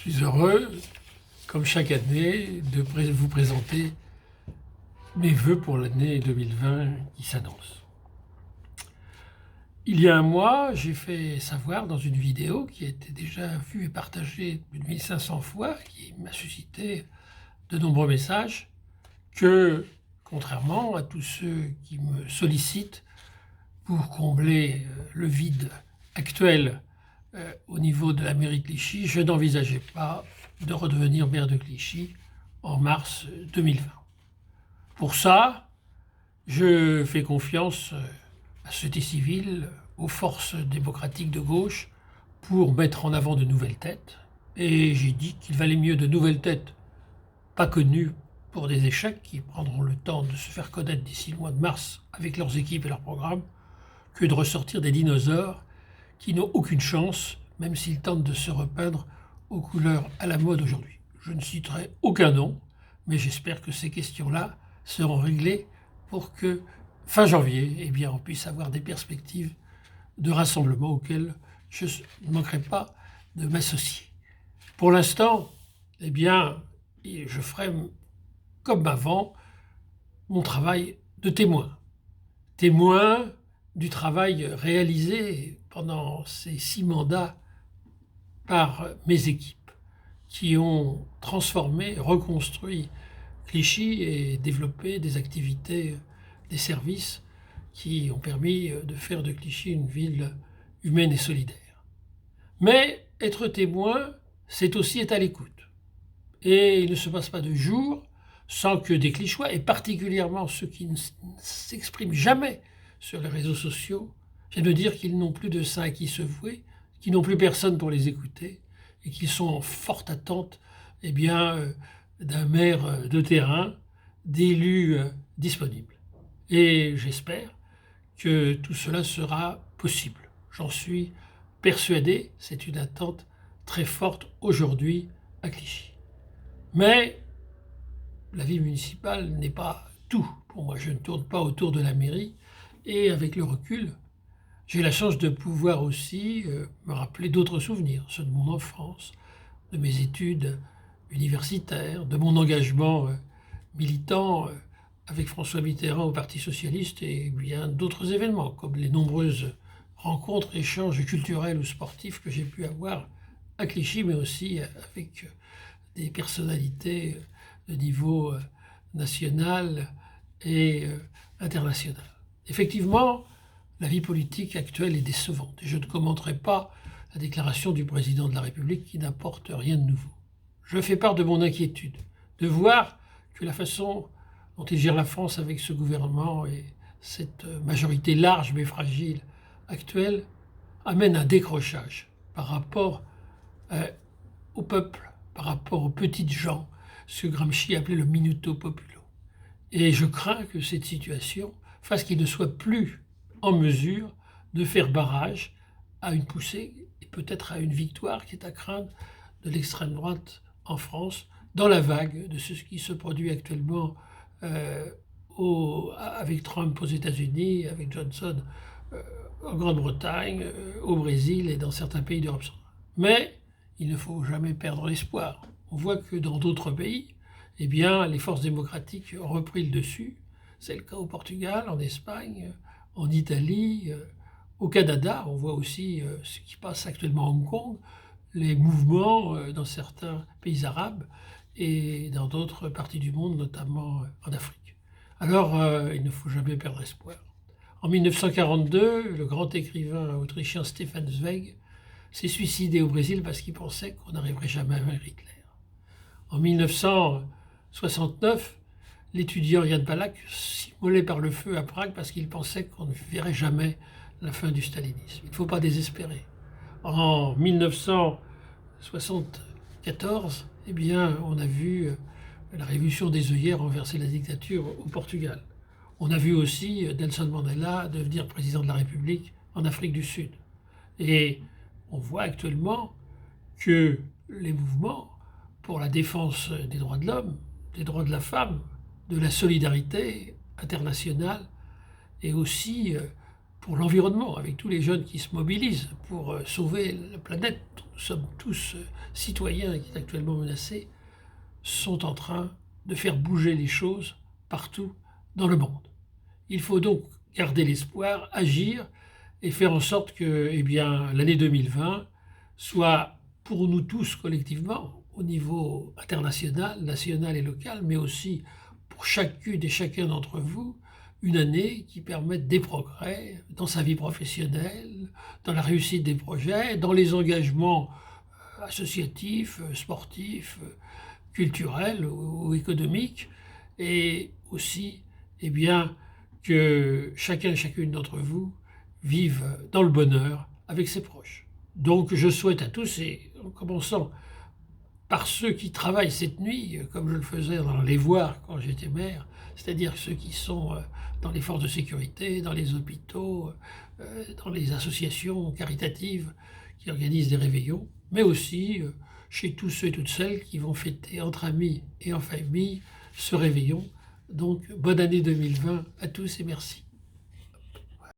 Je suis heureux, comme chaque année, de vous présenter mes vœux pour l'année 2020 qui s'annonce. Il y a un mois, j'ai fait savoir dans une vidéo qui a été déjà vue et partagée plus de 1500 fois, qui m'a suscité de nombreux messages, que, contrairement à tous ceux qui me sollicitent pour combler le vide actuel au niveau de la mairie de Clichy, je n'envisageais pas de redevenir maire de Clichy en mars 2020. Pour ça, je fais confiance à la société civile, aux forces démocratiques de gauche, pour mettre en avant de nouvelles têtes. Et j'ai dit qu'il valait mieux de nouvelles têtes pas connues pour des échecs qui prendront le temps de se faire connaître d'ici le mois de mars avec leurs équipes et leurs programmes, que de ressortir des dinosaures qui n'ont aucune chance, même s'ils tentent de se repeindre aux couleurs à la mode aujourd'hui. Je ne citerai aucun nom, mais j'espère que ces questions-là seront réglées pour que, fin janvier, on puisse avoir des perspectives de rassemblement auxquelles je ne manquerai pas de m'associer. Pour l'instant, je ferai, comme avant, mon travail de témoin. Témoin du travail réalisé pendant ces 6 mandats par mes équipes qui ont transformé, reconstruit Clichy et développé des activités, des services qui ont permis de faire de Clichy une ville humaine et solidaire. Mais être témoin, c'est aussi être à l'écoute. Et il ne se passe pas de jour sans que des Clichychois, et particulièrement ceux qui ne s'expriment jamais sur les réseaux sociaux, viennent de dire qu'ils n'ont plus de saints à qui se vouer, qu'ils n'ont plus personne pour les écouter, et qu'ils sont en forte attente d'un maire de terrain, d'élus disponibles. Et j'espère que tout cela sera possible. J'en suis persuadé, c'est une attente très forte aujourd'hui à Clichy. Mais la vie municipale n'est pas tout pour moi. Je ne tourne pas autour de la mairie et avec le recul, j'ai la chance de pouvoir aussi me rappeler d'autres souvenirs, ceux de mon enfance, de mes études universitaires, de mon engagement militant avec François Mitterrand au Parti socialiste et bien d'autres événements, comme les nombreuses rencontres, échanges culturels ou sportifs que j'ai pu avoir à Clichy, mais aussi avec des personnalités de niveau national et international. Effectivement, la vie politique actuelle est décevante et je ne commenterai pas la déclaration du président de la République qui n'apporte rien de nouveau. Je fais part de mon inquiétude de voir que la façon dont il gère la France avec ce gouvernement et cette majorité large mais fragile actuelle amène un décrochage par rapport au peuple, par rapport aux petites gens, ce que Gramsci appelait le minuto populo. Et je crains que cette situation fasse qu'il ne soit plus en mesure de faire barrage à une poussée et peut-être à une victoire qui est à craindre de l'extrême droite en France, dans la vague de ce qui se produit actuellement avec Trump aux États-Unis, avec Johnson en Grande-Bretagne, au Brésil et dans certains pays d'Europe centrale. Mais il ne faut jamais perdre l'espoir. On voit que dans d'autres pays, les forces démocratiques ont repris le dessus. C'est le cas au Portugal, en Espagne, en Italie, au Canada. On voit aussi ce qui passe actuellement à Hong Kong, les mouvements dans certains pays arabes et dans d'autres parties du monde, notamment en Afrique. Alors, il ne faut jamais perdre espoir. En 1942, le grand écrivain autrichien Stefan Zweig s'est suicidé au Brésil parce qu'il pensait qu'on n'arriverait jamais à vaincre Hitler. En 1969, l'étudiant Jan Palach s'immolait par le feu à Prague parce qu'il pensait qu'on ne verrait jamais la fin du stalinisme. Il ne faut pas désespérer. En 1974, on a vu la révolution des œillères renverser la dictature au Portugal. On a vu aussi Nelson Mandela devenir président de la République en Afrique du Sud. Et on voit actuellement que les mouvements pour la défense des droits de l'homme, des droits de la femme, de la solidarité internationale et aussi pour l'environnement, avec tous les jeunes qui se mobilisent pour sauver la planète, dont nous sommes tous citoyens et qui est actuellement menacée, sont en train de faire bouger les choses partout dans le monde. Il faut donc garder l'espoir, agir et faire en sorte que l'année 2020 soit pour nous tous collectivement, au niveau international, national et local, mais aussi pour chacune et chacun d'entre vous, une année qui permette des progrès dans sa vie professionnelle, dans la réussite des projets, dans les engagements associatifs, sportifs, culturels ou économiques, et aussi que chacun et chacune d'entre vous vive dans le bonheur avec ses proches. Donc je souhaite à tous, et en commençant par ceux qui travaillent cette nuit, comme je le faisais dans les voirs quand j'étais maire, c'est-à-dire ceux qui sont dans les forces de sécurité, dans les hôpitaux, dans les associations caritatives qui organisent des réveillons, mais aussi chez tous ceux et toutes celles qui vont fêter entre amis et en famille ce réveillon. Donc bonne année 2020 à tous et merci.